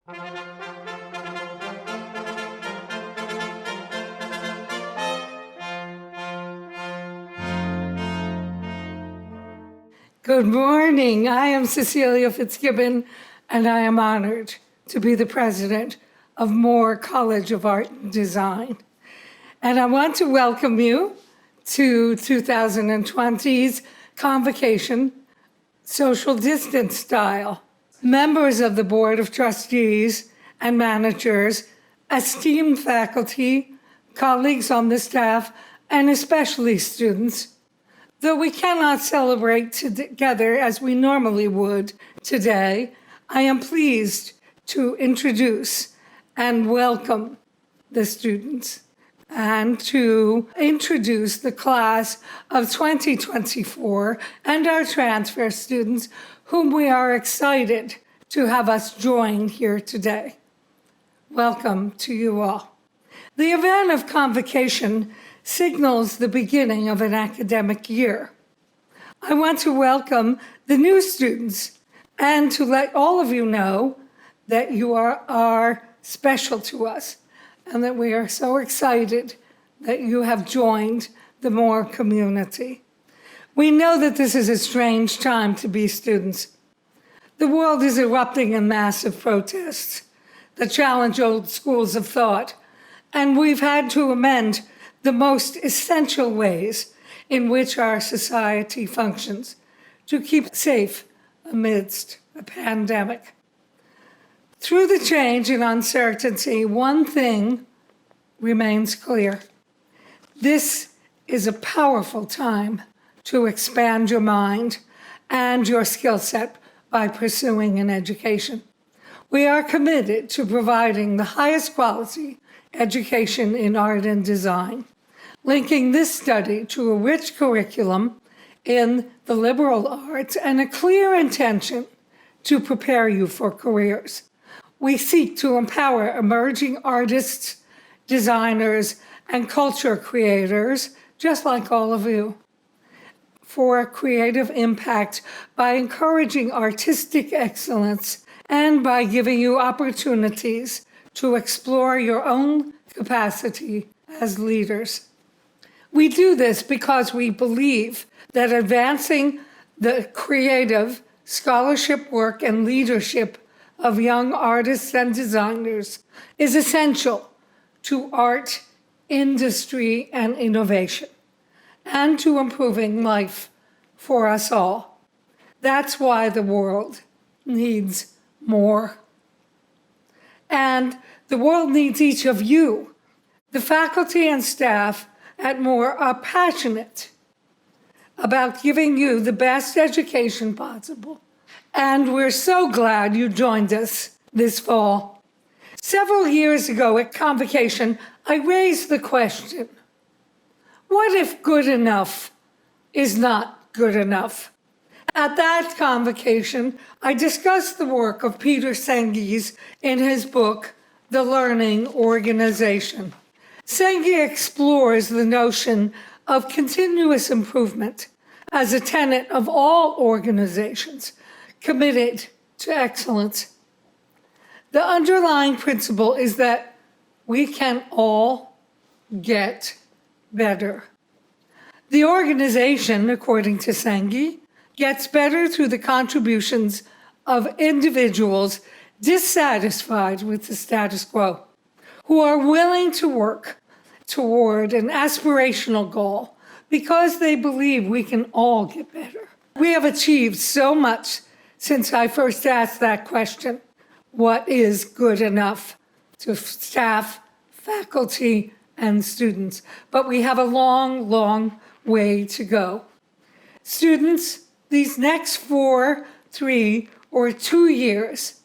Good morning. I am Cecelia Fitzgibbon, and I am honored to be the president of Moore College of Art and Design. And I want to welcome you to 2020's Convocation, social distance style. Members of the Board of Trustees and managers, esteemed faculty, colleagues on the staff, and especially students. Though we cannot celebrate together as we normally would today, I am pleased to introduce and welcome the students and to introduce the class of 2024 and our transfer students whom we are excited to have us join here today. Welcome to you all. The event of Convocation signals the beginning of an academic year. I want to welcome the new students and to let all of you know that you are special to us and that we are so excited that you have joined the Moore community. We know that this is a strange time to be students. The world is erupting in massive protests that challenge old schools of thought, and we've had to amend the most essential ways in which our society functions to keep safe amidst a pandemic. Through the change and uncertainty, one thing remains clear. This is a powerful time to expand your mind and your skill set by pursuing an education. We are committed to providing the highest quality education in art and design, linking this study to a rich curriculum in the liberal arts and a clear intention to prepare you for careers. We seek to empower emerging artists, designers, and culture creators, just like all of you, for creative impact by encouraging artistic excellence and by giving you opportunities to explore your own capacity as leaders. We do this because we believe that advancing the creative scholarship work and leadership of young artists and designers is essential to art, industry, and innovation, and to improving life for us all. That's why the world needs more. And the world needs each of you. The faculty and staff at Moore are passionate about giving you the best education possible. And we're so glad you joined us this fall. Several years ago at Convocation, I raised the question, what if good enough is not good enough? At that Convocation, I discussed the work of Peter Sengi's in his book, The Learning Organization. Sengi explores the notion of continuous improvement as a tenet of all organizations committed to excellence. The underlying principle is that we can all get better. The organization, according to Sengi, gets better through the contributions of individuals dissatisfied with the status quo, who are willing to work toward an aspirational goal because they believe we can all get better. We have achieved so much since I first asked that question, what is good enough, to staff, faculty, and students? But we have a long, long way to go. Students, these next 4, 3, or 2 years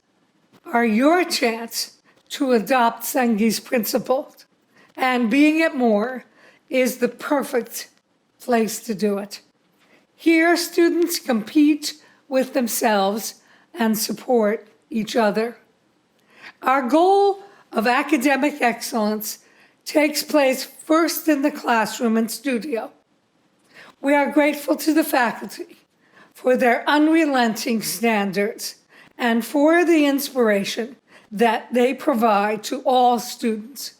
are your chance to adopt Sengi's principles, and being at Moore is the perfect place to do it. Here, students compete with themselves and support each other. Our goal of academic excellence takes place first in the classroom and studio. We are grateful to the faculty for their unrelenting standards and for the inspiration that they provide to all students,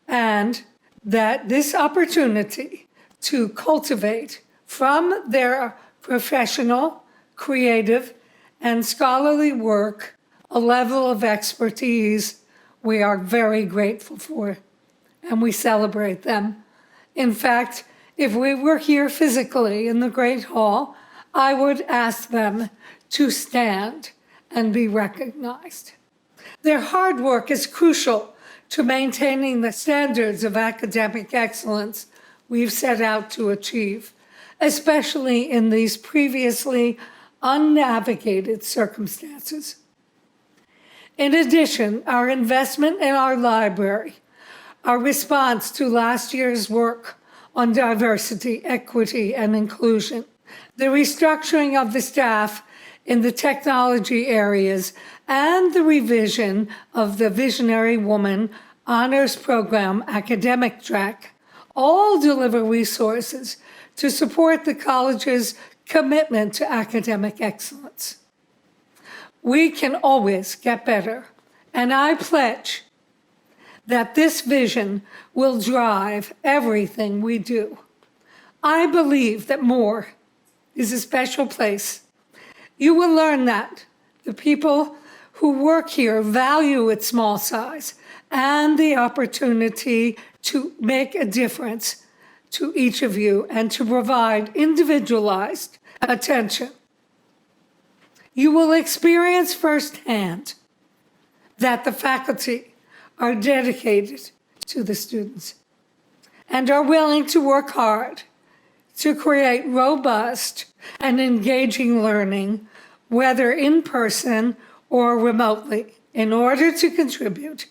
and that this opportunity to cultivate from their professional, creative, and scholarly work a level of expertise we are very grateful for, and we celebrate them. In fact, if we were here physically in the Great Hall, I would ask them to stand and be recognized. Their hard work is crucial to maintaining the standards of academic excellence we've set out to achieve, especially in these previously unnavigated circumstances. In addition, our investment in our library, our response to last year's work on diversity, equity, and inclusion, the restructuring of the staff in the technology areas, and the revision of the Visionary Woman Honors Program academic track all deliver resources to support the college's commitment to academic excellence. We can always get better, and I pledge that this vision will drive everything we do. I believe that Moore is a special place. You will learn that the people who work here value its small size and the opportunity to make a difference to each of you and to provide individualized attention. You will experience firsthand that the faculty are dedicated to the students and are willing to work hard to create robust and engaging learning, whether in person or remotely, in order to contribute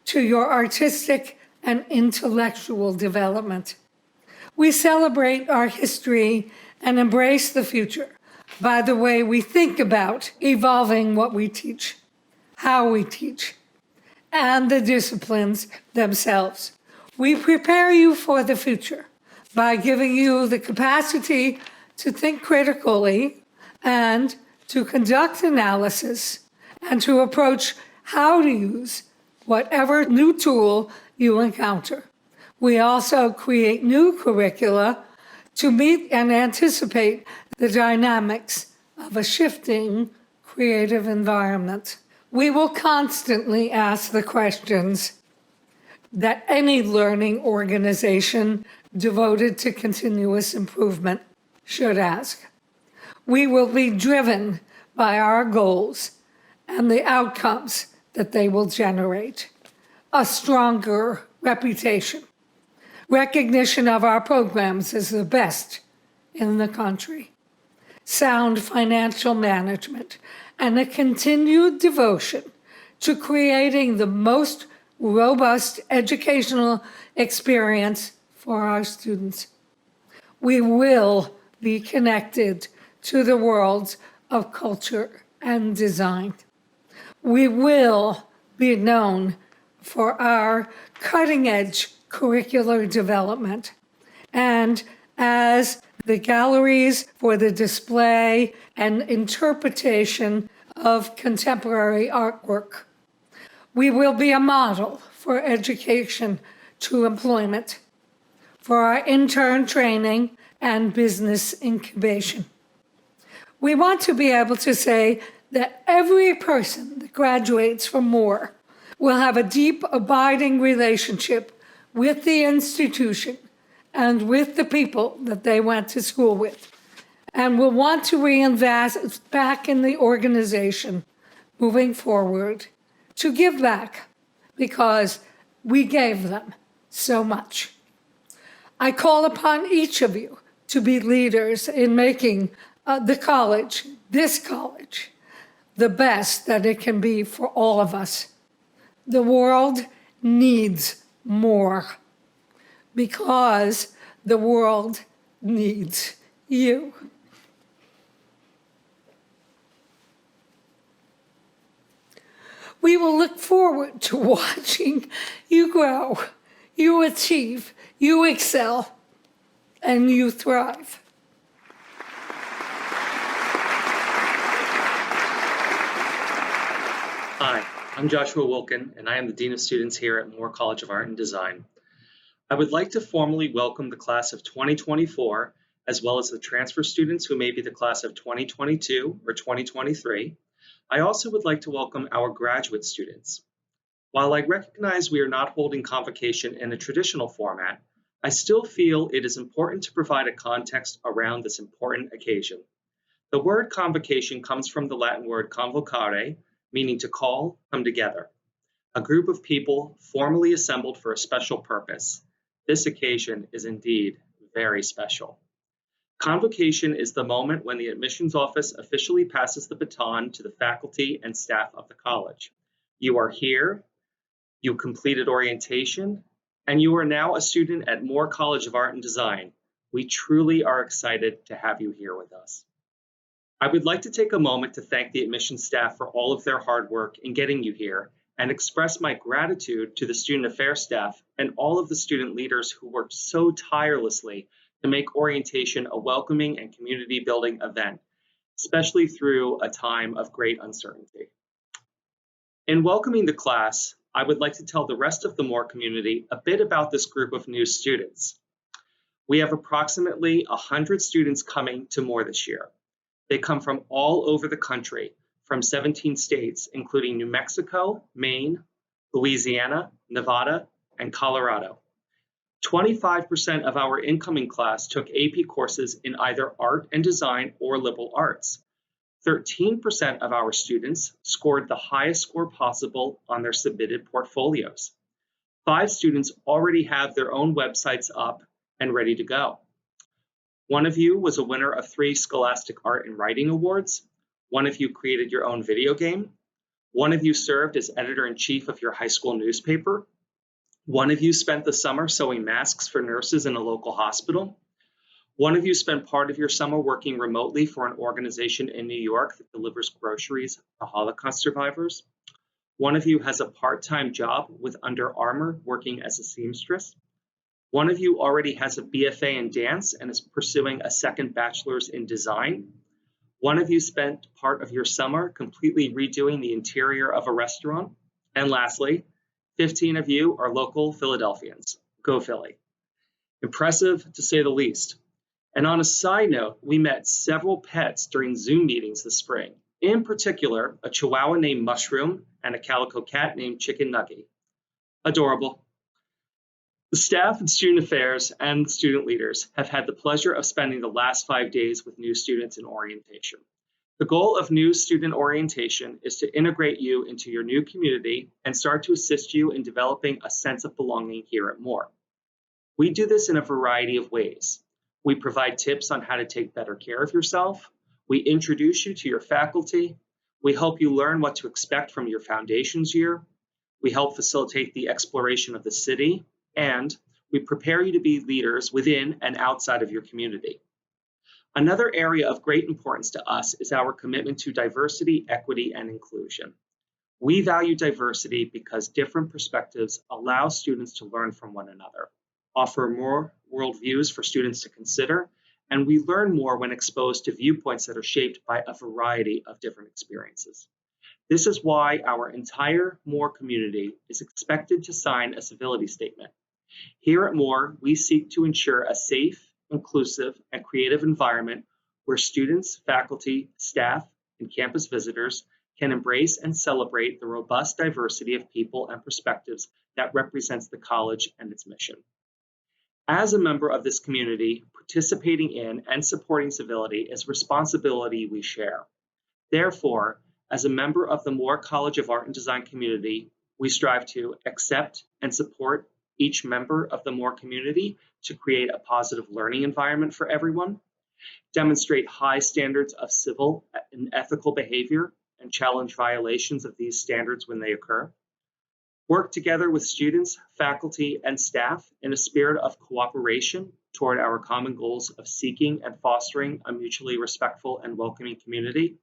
to your artistic and intellectual development. We celebrate our history and embrace the future by the way we think about evolving what we teach, how we teach, and the disciplines themselves. We prepare you for the future by giving you the capacity to think critically and to conduct analysis and to approach how to use whatever new tool you encounter. We also create new curricula to meet and anticipate the dynamics of a shifting creative environment. We will constantly ask the questions that any learning organization devoted to continuous improvement should ask. We will be driven by our goals and the outcomes that they will generate. A stronger reputation, recognition of our programs as the best in the country, sound financial management, and a continued devotion to creating the most robust educational experience for our students. We will be connected to the worlds of culture and design. We will be known for our cutting-edge curricular development and as the galleries for the display and interpretation of contemporary artwork. We will be a model for education to employment, for our intern training and business incubation. We want to be able to say that every person that graduates from Moore will have a deep, abiding relationship with the institution and with the people that they went to school with, and will want to reinvest back in the organization moving forward, to give back because we gave them so much. I call upon each of you to be leaders in making this college, the best that it can be for all of us. The world needs more because the world needs you. We will look forward to watching you grow, you achieve, you excel, and you thrive. Hi, I'm Joshua Wilkin, and I am the Dean of Students here at Moore College of Art and Design. I would like to formally welcome the class of 2024, as well as the transfer students who may be the class of 2022 or 2023. I also would like to welcome our graduate students. While I recognize we are not holding convocation in a traditional format, I still feel it is important to provide a context around this important occasion. The word convocation comes from the Latin word convocare, meaning to call, come together. A group of people formally assembled for a special purpose. This occasion is indeed very special. Convocation is the moment when the admissions office officially passes the baton to the faculty and staff of the college. You are here, you completed orientation, and you are now a student at Moore College of Art and Design. We truly are excited to have you here with us. I would like to take a moment to thank the admissions staff for all of their hard work in getting you here and express my gratitude to the student affairs staff and all of the student leaders who worked so tirelessly to make orientation a welcoming and community building event, especially through a time of great uncertainty. In welcoming the class, I would like to tell the rest of the Moore community a bit about this group of new students. We have approximately 100 students coming to Moore this year. They come from all over the country, from 17 states, including New Mexico, Maine, Louisiana, Nevada, and Colorado. 25% of our incoming class took AP courses in either art and design or liberal arts. 13% of our students scored the highest score possible on their submitted portfolios. 5 students already have their own websites up and ready to go. One of you was a winner of 3 Scholastic Art and Writing Awards. One of you created your own video game. One of you served as editor-in-chief of your high school newspaper. One of you spent the summer sewing masks for nurses in a local hospital. One of you spent part of your summer working remotely for an organization in New York that delivers groceries to Holocaust survivors. One of you has a part-time job with Under Armour working as a seamstress. One of you already has a BFA in dance and is pursuing a second bachelor's in design. One of you spent part of your summer completely redoing the interior of a restaurant. And lastly, 15 of you are local Philadelphians. Go Philly. Impressive to say the least. And on a side note, we met several pets during Zoom meetings this spring. In particular, a Chihuahua named Mushroom and a calico cat named Chicken Nugget. Adorable. The staff and student affairs and student leaders have had the pleasure of spending the last 5 days with new students in orientation. The goal of new student orientation is to integrate you into your new community and start to assist you in developing a sense of belonging here at Moore. We do this in a variety of ways. We provide tips on how to take better care of yourself. We introduce you to your faculty. We help you learn what to expect from your foundations year. We help facilitate the exploration of the city. And we prepare you to be leaders within and outside of your community. Another area of great importance to us is our commitment to diversity, equity, and inclusion. We value diversity because different perspectives allow students to learn from one another, offer more worldviews for students to consider, and we learn more when exposed to viewpoints that are shaped by a variety of different experiences. This is why our entire Moore community is expected to sign a civility statement. Here at Moore, we seek to ensure a safe, inclusive, and creative environment where students, faculty, staff, and campus visitors can embrace and celebrate the robust diversity of people and perspectives that represents the college and its mission. As a member of this community, participating in and supporting civility is a responsibility we share. Therefore, as a member of the Moore College of Art and Design community, we strive to accept and support each member of the Moore community to create a positive learning environment for everyone, demonstrate high standards of civil and ethical behavior, and challenge violations of these standards when they occur, work together with students, faculty, and staff in a spirit of cooperation toward our common goals of seeking and fostering a mutually respectful and welcoming community,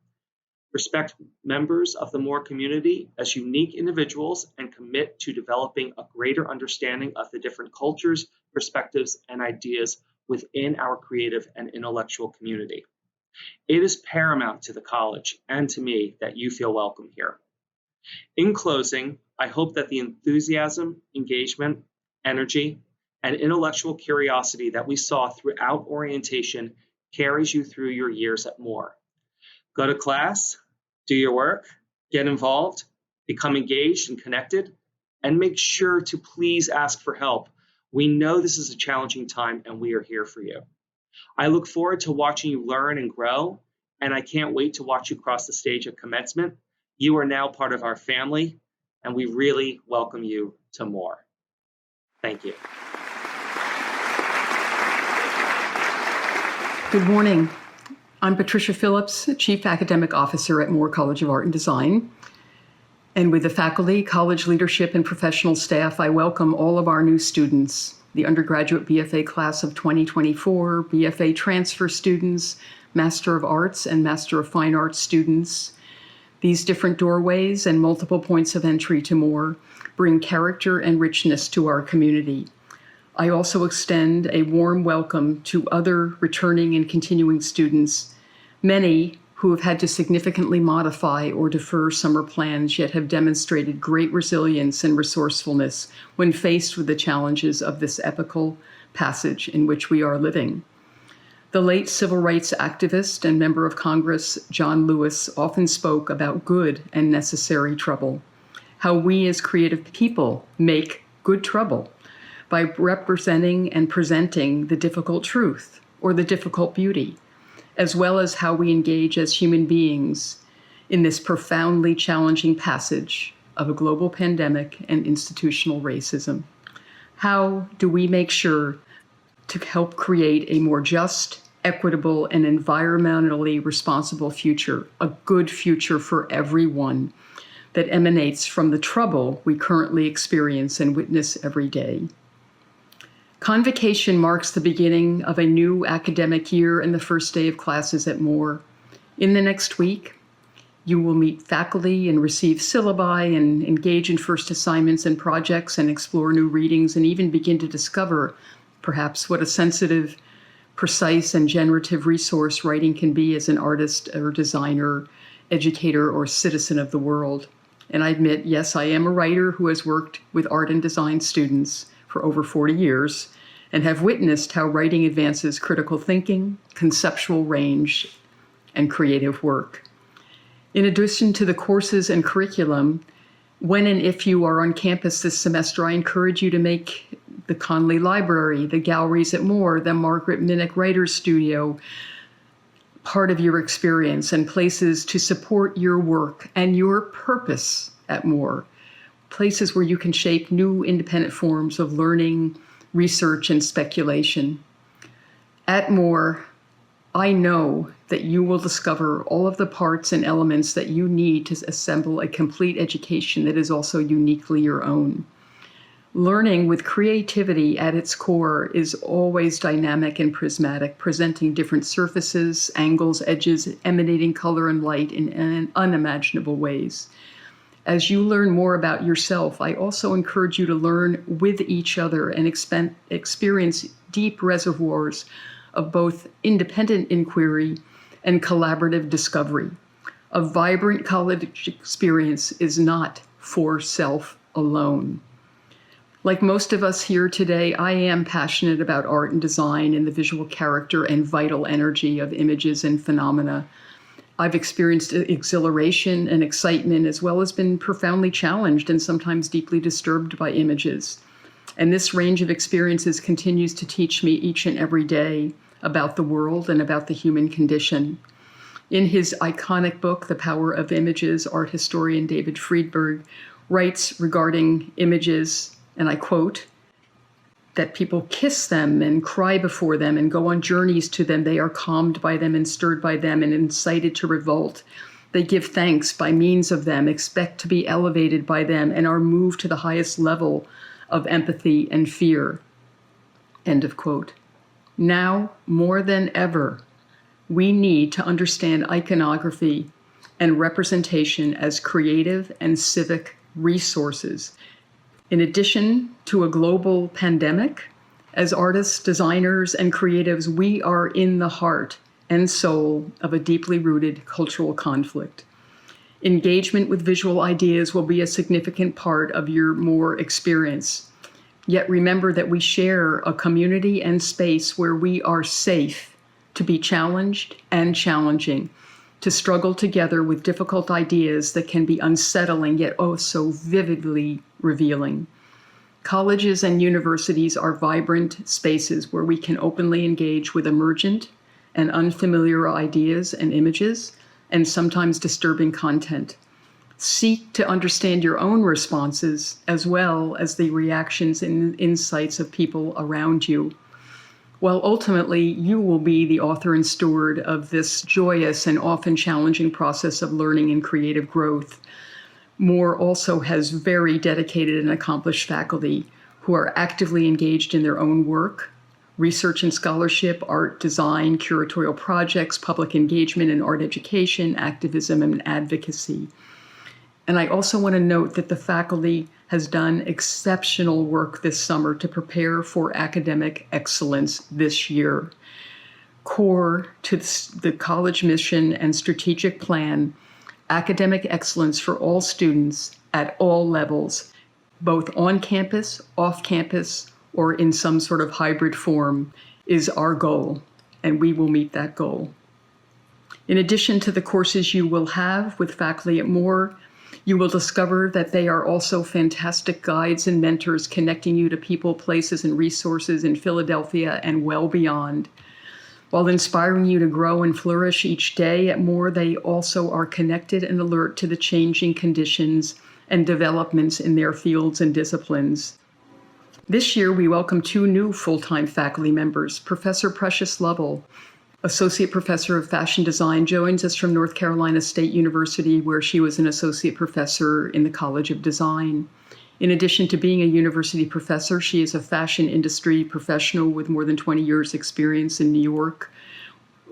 respect members of the Moore community as unique individuals and commit to developing a greater understanding of the different cultures, perspectives, and ideas within our creative and intellectual community. It is paramount to the college and to me that you feel welcome here. In closing, I hope that the enthusiasm, engagement, energy, and intellectual curiosity that we saw throughout orientation carries you through your years at Moore. Go to class, do your work, get involved, become engaged and connected, and make sure to please ask for help. We know this is a challenging time and we are here for you. I look forward to watching you learn and grow, and I can't wait to watch you cross the stage at commencement. You are now part of our family, and we really welcome you to Moore. Thank you. Good morning. I'm Patricia Phillips, Chief Academic Officer at Moore College of Art and Design. And with the faculty, college leadership, and professional staff, I welcome all of our new students, the undergraduate BFA class of 2024, BFA transfer students, Master of Arts and Master of Fine Arts students. These different doorways and multiple points of entry to Moore bring character and richness to our community. I also extend a warm welcome to other returning and continuing students, many who have had to significantly modify or defer summer plans, yet have demonstrated great resilience and resourcefulness when faced with the challenges of this epochal passage in which we are living. The late civil rights activist and member of Congress, John Lewis, often spoke about good and necessary trouble, how we as creative people make good trouble by representing and presenting the difficult truth or the difficult beauty, as well as how we engage as human beings in this profoundly challenging passage of a global pandemic and institutional racism. How do we make sure to help create a more just, equitable, and environmentally responsible future, a good future for everyone that emanates from the trouble we currently experience and witness every day? Convocation marks the beginning of a new academic year and the first day of classes at Moore. In the next week, you will meet faculty and receive syllabi and engage in first assignments and projects and explore new readings and even begin to discover perhaps what a sensitive, precise, and generative resource writing can be as an artist or designer, educator, or citizen of the world. And I admit, yes, I am a writer who has worked with art and design students for over 40 years and have witnessed how writing advances critical thinking, conceptual range, and creative work. In addition to the courses and curriculum, when and if you are on campus this semester, I encourage you to make the Conley Library, the galleries at Moore, the Margaret Minnick Writers Studio part of your experience and places to support your work and your purpose at Moore. Places where you can shape new independent forms of learning, research, and speculation. At Moore, I know that you will discover all of the parts and elements that you need to assemble a complete education that is also uniquely your own. Learning with creativity at its core is always dynamic and prismatic, presenting different surfaces, angles, edges, emanating color and light in unimaginable ways. As you learn more about yourself, I also encourage you to learn with each other and experience deep reservoirs of both independent inquiry and collaborative discovery. A vibrant college experience is not for self alone. Like most of us here today, I am passionate about art and design and the visual character and vital energy of images and phenomena. I've experienced exhilaration and excitement, as well as been profoundly challenged and sometimes deeply disturbed by images. And this range of experiences continues to teach me each and every day about the world and about the human condition. In his iconic book, The Power of Images, art historian David Friedberg writes regarding images, and I quote, that people kiss them and cry before them and go on journeys to them. They are calmed by them and stirred by them and incited to revolt. They give thanks by means of them, expect to be elevated by them, and are moved to the highest level of empathy and fear. End of quote. Now, more than ever, we need to understand iconography and representation as creative and civic resources. In addition to a global pandemic, as artists, designers, and creatives, we are in the heart and soul of a deeply rooted cultural conflict. Engagement with visual ideas will be a significant part of your Moore experience. Yet remember that we share a community and space where we are safe to be challenged and challenging, to struggle together with difficult ideas that can be unsettling yet oh so vividly revealing. Colleges and universities are vibrant spaces where we can openly engage with emergent and unfamiliar ideas and images, and sometimes disturbing content. Seek to understand your own responses as well as the reactions and insights of people around you. While ultimately you will be the author and steward of this joyous and often challenging process of learning and creative growth, Moore also has very dedicated and accomplished faculty who are actively engaged in their own work, research and scholarship, art, design, curatorial projects, public engagement and art education, activism, and advocacy. And I also want to note that the faculty has done exceptional work this summer to prepare for academic excellence this year. Core to the college mission and strategic plan, academic excellence for all students at all levels, both on campus, off campus, or in some sort of hybrid form, is our goal, and we will meet that goal. In addition to the courses you will have with faculty at Moore, you will discover that they are also fantastic guides and mentors connecting you to people, places, and resources in Philadelphia and well beyond. While inspiring you to grow and flourish each day at Moore, they also are connected and alert to the changing conditions and developments in their fields and disciplines. This year, we welcome 2 new full-time faculty members. Professor Precious Lovell, Associate Professor of Fashion Design, joins us from North Carolina State University, where she was an Associate Professor in the College of Design. In addition to being a university professor, she is a fashion industry professional with more than 20 years' experience in New York,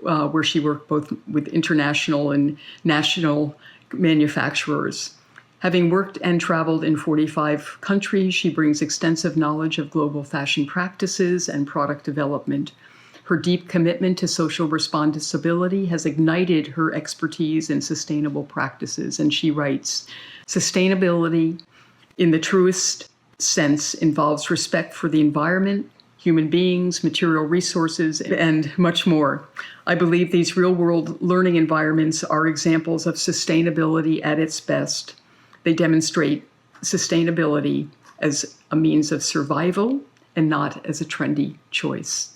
where she worked both with international and national manufacturers. Having worked and traveled in 45 countries, she brings extensive knowledge of global fashion practices and product development. Her deep commitment to social responsibility has ignited her expertise in sustainable practices, and she writes, "Sustainability, in the truest sense, involves respect for the environment, human beings, material resources, and much more. I believe these real-world learning environments are examples of sustainability at its best. They demonstrate sustainability as a means of survival and not as a trendy choice."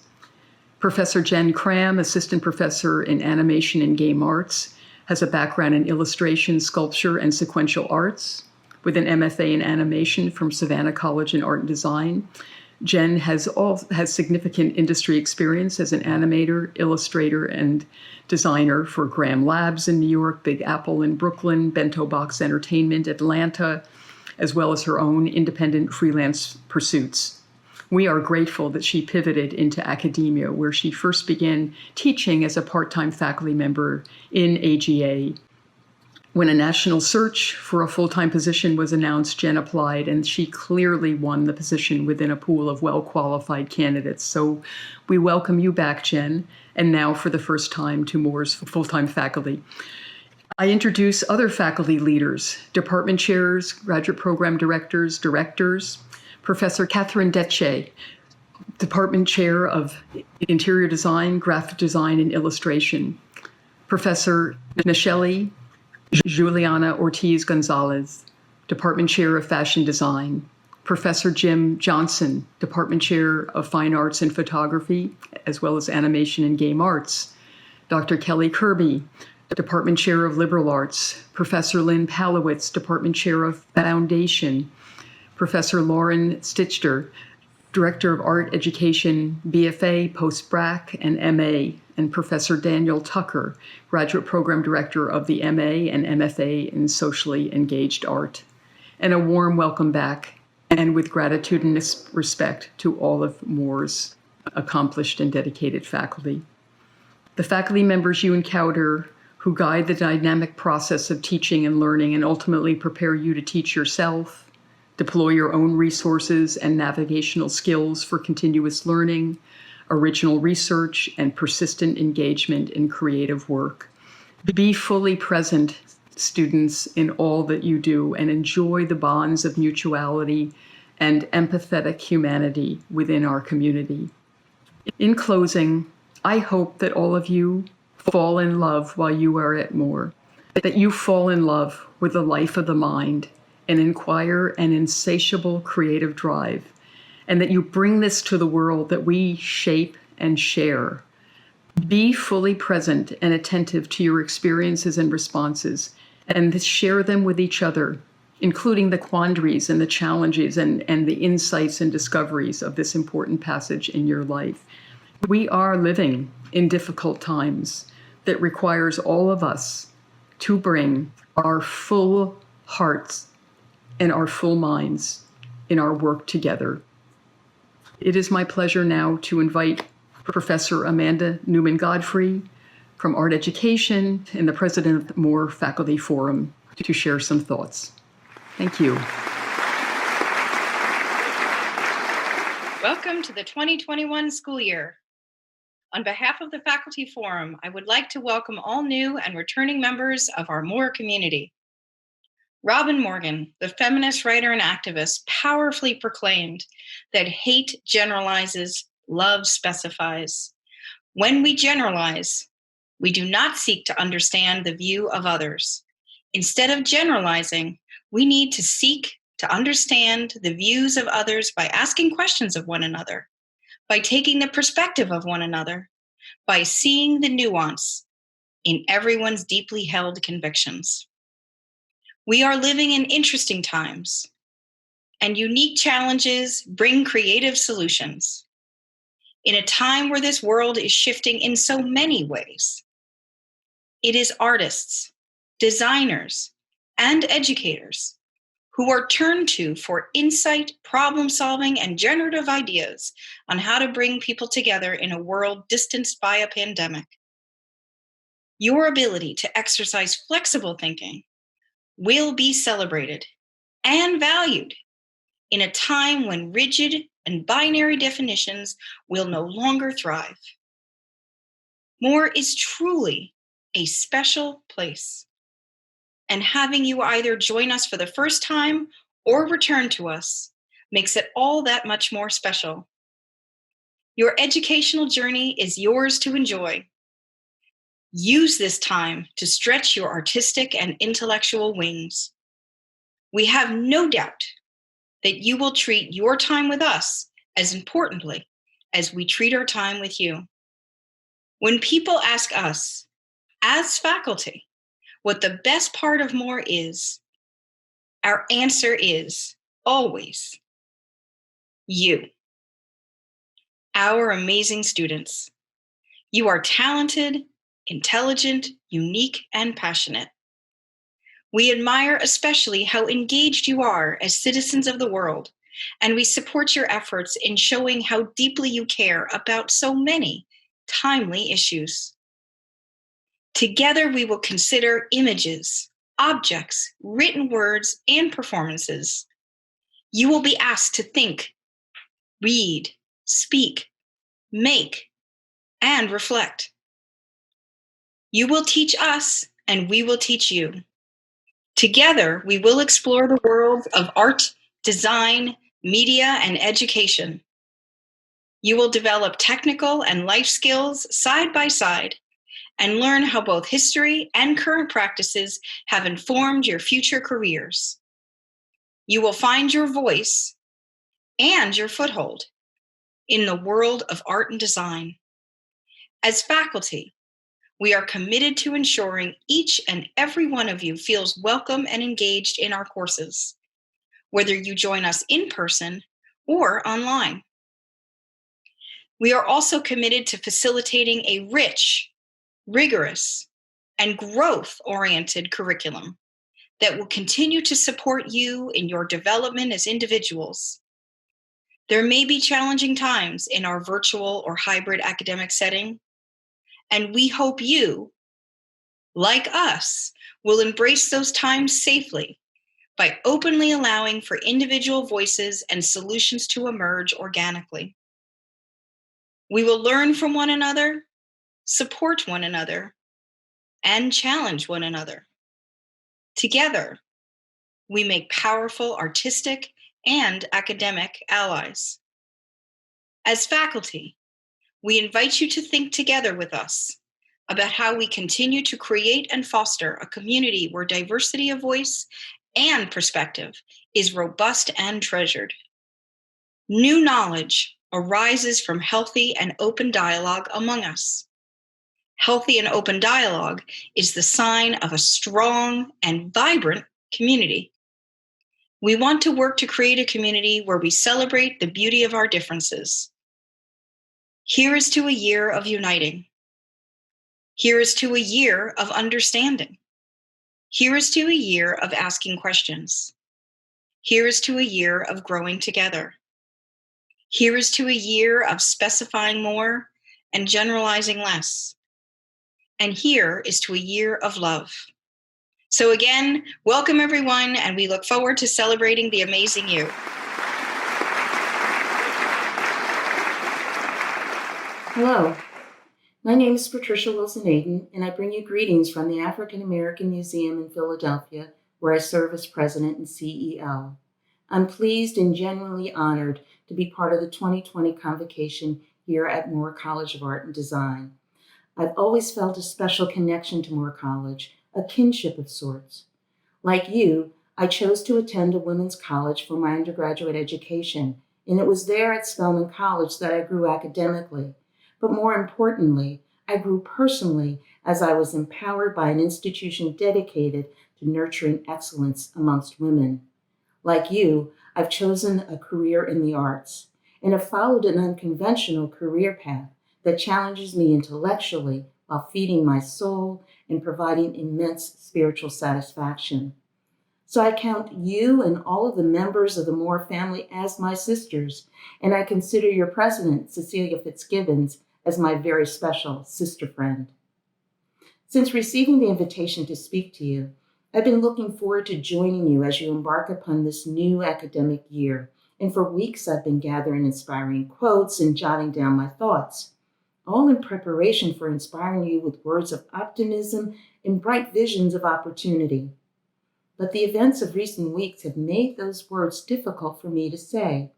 Professor Jen Cram, Assistant Professor in Animation and Game Arts, has a background in illustration, sculpture, and sequential arts, with an MFA in animation from Savannah College in Art and Design. Jen has significant industry experience as an animator, illustrator, and designer for Graham Labs in New York, Big Apple in Brooklyn, Bento Box Entertainment, Atlanta, as well as her own independent freelance pursuits. We are grateful that she pivoted into academia, where she first began teaching as a part-time faculty member in AGA. When a national search for a full-time position was announced, Jen applied, and she clearly won the position within a pool of well-qualified candidates. So we welcome you back, Jen, and now for the first time to Moore's full-time faculty. I introduce other faculty leaders, department chairs, graduate program directors, Professor Catherine Detche, Department Chair of Interior Design, Graphic Design, and Illustration. Professor Michele Juliana Ortiz Gonzalez, Department Chair of Fashion Design. Professor Jim Johnson, Department Chair of Fine Arts and Photography, as well as Animation and Game Arts. Dr. Kelly Kirby, Department Chair of Liberal Arts. Professor Lynn Palowitz, Department Chair of Foundation. Professor Lauren Stitchter, Director of Art Education, BFA, Post-Brac, and MA, and Professor Daniel Tucker, Graduate Program Director of the MA and MFA in Socially Engaged Art. And a warm welcome back, and with gratitude and respect to all of Moore's accomplished and dedicated faculty. The faculty members you encounter who guide the dynamic process of teaching and learning and ultimately prepare you to teach yourself, deploy your own resources and navigational skills for continuous learning, original research, and persistent engagement in creative work. Be fully present students in all that you do and enjoy the bonds of mutuality and empathetic humanity within our community. In closing, I hope that all of you fall in love while you are at Moore, that you fall in love with the life of the mind, and inquire an insatiable creative drive, and that you bring this to the world that we shape and share. Be fully present and attentive to your experiences and responses, and share them with each other, including the quandaries and the challenges and the insights and discoveries of this important passage in your life. We are living in difficult times that requires all of us to bring our full hearts and our full minds in our work together. It is my pleasure now to invite Professor Amanda Newman-Godfrey from Art Education and the president of the Moore Faculty Forum to share some thoughts. Thank you. Welcome to the 2021 school year. On behalf of the Faculty Forum, I would like to welcome all new and returning members of our Moore community. Robin Morgan, the feminist writer and activist, powerfully proclaimed that hate generalizes, love specifies. When we generalize, we do not seek to understand the view of others. Instead of generalizing, we need to seek to understand the views of others by asking questions of one another, by taking the perspective of one another, by seeing the nuance in everyone's deeply held convictions. We are living in interesting times, and unique challenges bring creative solutions. In a time where this world is shifting in so many ways, it is artists, designers, and educators who are turned to for insight, problem solving, and generative ideas on how to bring people together in a world distanced by a pandemic. Your ability to exercise flexible thinking will be celebrated and valued in a time when rigid and binary definitions will no longer thrive. Moore is truly a special place, and having you either join us for the first time or return to us makes it all that much more special. Your educational journey is yours to enjoy. Use this time to stretch your artistic and intellectual wings. We have no doubt that you will treat your time with us as importantly as we treat our time with you. When people ask us, as faculty, what the best part of Moore is, our answer is always you, our amazing students. You are talented, intelligent, unique, and passionate. We admire especially how engaged you are as citizens of the world, and we support your efforts in showing how deeply you care about so many timely issues. Together, we will consider images, objects, written words, and performances. You will be asked to think, read, speak, make, and reflect. You will teach us, and we will teach you. Together, we will explore the worlds of art, design, media, and education. You will develop technical and life skills side by side and learn how both history and current practices have informed your future careers. You will find your voice and your foothold in the world of art and design. As faculty, we are committed to ensuring each and every one of you feels welcome and engaged in our courses, whether you join us in person or online. We are also committed to facilitating a rich, rigorous, and growth-oriented curriculum that will continue to support you in your development as individuals. There may be challenging times in our virtual or hybrid academic setting, and we hope you, like us, will embrace those times safely by openly allowing for individual voices and solutions to emerge organically. We will learn from one another, support one another, and challenge one another. Together, we make powerful artistic and academic allies. As faculty, we invite you to think together with us about how we continue to create and foster a community where diversity of voice and perspective is robust and treasured. New knowledge arises from healthy and open dialogue among us. Healthy and open dialogue is the sign of a strong and vibrant community. We want to work to create a community where we celebrate the beauty of our differences. Here is to a year of uniting. Here is to a year of understanding. Here is to a year of asking questions. Here is to a year of growing together. Here is to a year of specifying more and generalizing less. And here is to a year of love. So again, welcome everyone, and we look forward to celebrating the amazing you. Hello, my name is Patricia Aden, and I bring you greetings from the African American Museum in Philadelphia, where I serve as president and CEO. I'm pleased and genuinely honored to be part of the 2020 convocation here at Moore College of Art and Design. I've always felt a special connection to Moore College, a kinship of sorts. Like you, I chose to attend a women's college for my undergraduate education, and it was there at Spelman College that I grew academically. But more importantly, I grew personally as I was empowered by an institution dedicated to nurturing excellence amongst women. Like you, I've chosen a career in the arts and have followed an unconventional career path that challenges me intellectually while feeding my soul and providing immense spiritual satisfaction. So I count you and all of the members of the Moore family as my sisters, and I consider your president, Cecelia Fitzgibbon, as my very special sister friend. Since receiving the invitation to speak to you, I've been looking forward to joining you as you embark upon this new academic year, and for weeks I've been gathering inspiring quotes and jotting down my thoughts, all in preparation for inspiring you with words of optimism and bright visions of opportunity. But the events of recent weeks have made those words difficult for me to say.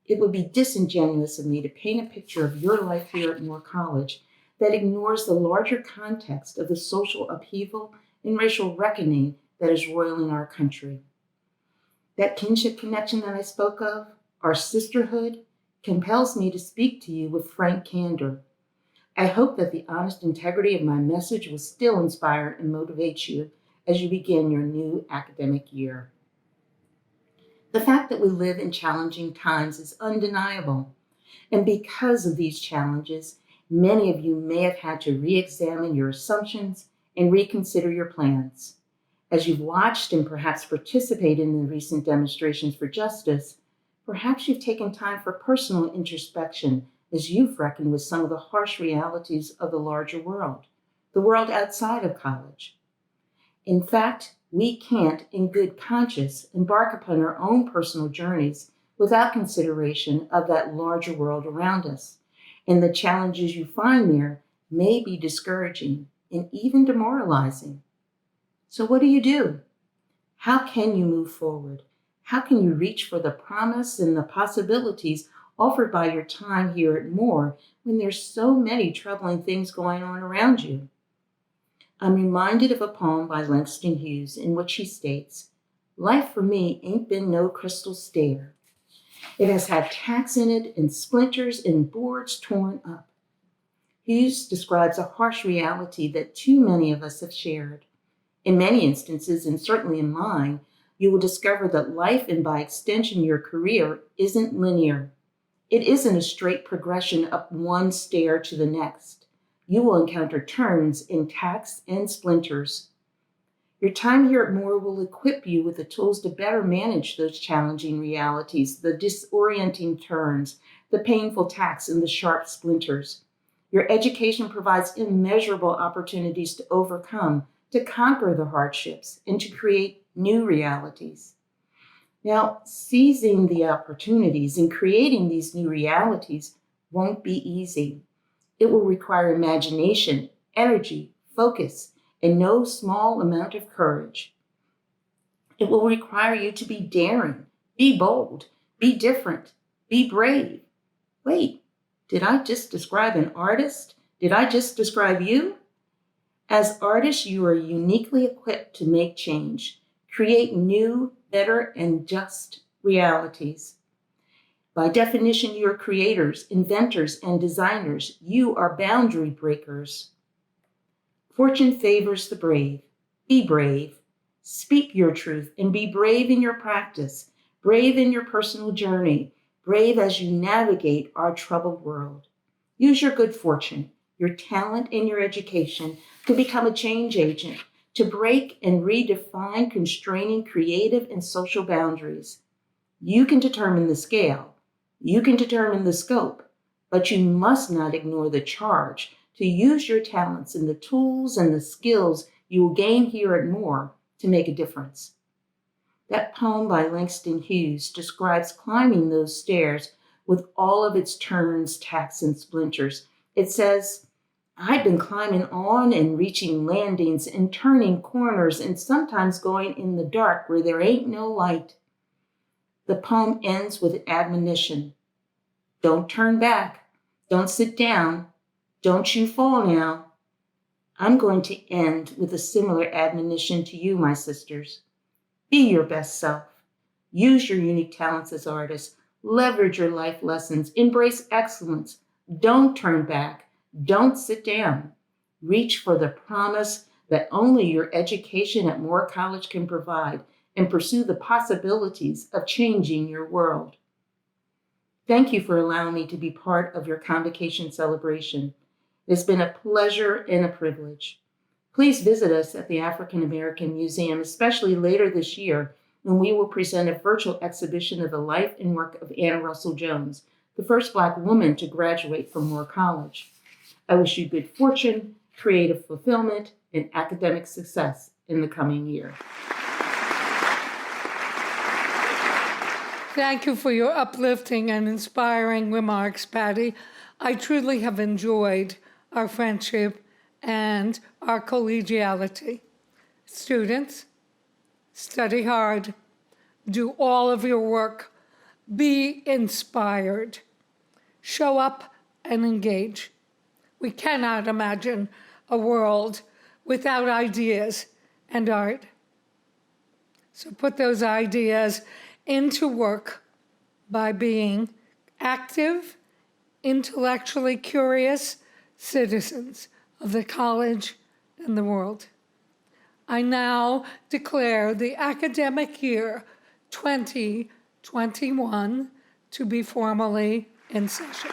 It would be disingenuous of me to paint a picture of your life here at Moore College that ignores the larger context of the social upheaval and racial reckoning that is roiling our country. That kinship connection that I spoke of, our sisterhood, compels me to speak to you with frank candor. I hope that the honest integrity of my message will still inspire and motivate you as you begin your new academic year. The fact that we live in challenging times is undeniable, and because of these challenges, many of you may have had to re-examine your assumptions and reconsider your plans. As you've watched and perhaps participated in the recent demonstrations for justice, perhaps you've taken time for personal introspection as you've reckoned with some of the harsh realities of the larger world, the world outside of college. In fact, we can't, in good conscience, embark upon our own personal journeys without consideration of that larger world around us. And the challenges you find there may be discouraging and even demoralizing. So what do? How can you move forward? How can you reach for the promise and the possibilities offered by your time here at Moore when there's so many troubling things going on around you? I'm reminded of a poem by Langston Hughes in which he states, "Life for me ain't been no crystal stair. It has had tacks in it and splinters and boards torn up." Hughes describes a harsh reality that too many of us have shared. In many instances, and certainly in mine, you will discover that life, and by extension your career, isn't linear. It isn't a straight progression up one stair to the next. You will encounter turns in tacks and splinters. Your time here at Moore will equip you with the tools to better manage those challenging realities, the disorienting turns, the painful tacks, and the sharp splinters. Your education provides immeasurable opportunities to overcome, to conquer the hardships, and to create new realities. Now, seizing the opportunities and creating these new realities won't be easy. It will require imagination, energy, focus, and no small amount of courage. It will require you to be daring, be bold, be different, be brave. Wait, did I just describe an artist? Did I just describe you? As artists, you are uniquely equipped to make change, create new, better, and just realities. By definition, you are creators, inventors, and designers. You are boundary breakers. Fortune favors the brave. Be brave. Speak your truth and be brave in your practice, brave in your personal journey, brave as you navigate our troubled world. Use your good fortune, your talent, and your education to become a change agent, to break and redefine constraining creative and social boundaries. You can determine the scale, you can determine the scope, but you must not ignore the charge to use your talents and the tools and the skills you will gain here at Moore to make a difference. That poem by Langston Hughes describes climbing those stairs with all of its turns, tacks, and splinters. It says, I've been climbing on and reaching landings and turning corners and sometimes going in the dark where there ain't no light. The poem ends with an admonition. Don't turn back. Don't sit down. Don't you fall now. I'm going to end with a similar admonition to you, my sisters. Be your best self. Use your unique talents as artists. Leverage your life lessons. Embrace excellence. Don't turn back. Don't sit down. Reach for the promise that only your education at Moore College can provide and pursue the possibilities of changing your world. Thank you for allowing me to be part of your convocation celebration. It's been a pleasure and a privilege. Please visit us at the African American Museum, especially later this year, when we will present a virtual exhibition of the life and work of Anna Russell Jones, the first Black woman to graduate from Moore College. I wish you good fortune, creative fulfillment, and academic success in the coming year. Thank you for your uplifting and inspiring remarks, Patty. I truly have enjoyed our friendship and our collegiality. Students, study hard, do all of your work, be inspired, show up and engage. We cannot imagine a world without ideas and art. So put those ideas into work by being active, intellectually curious citizens of the college and the world. I now declare the academic year 2021 to be formally in session.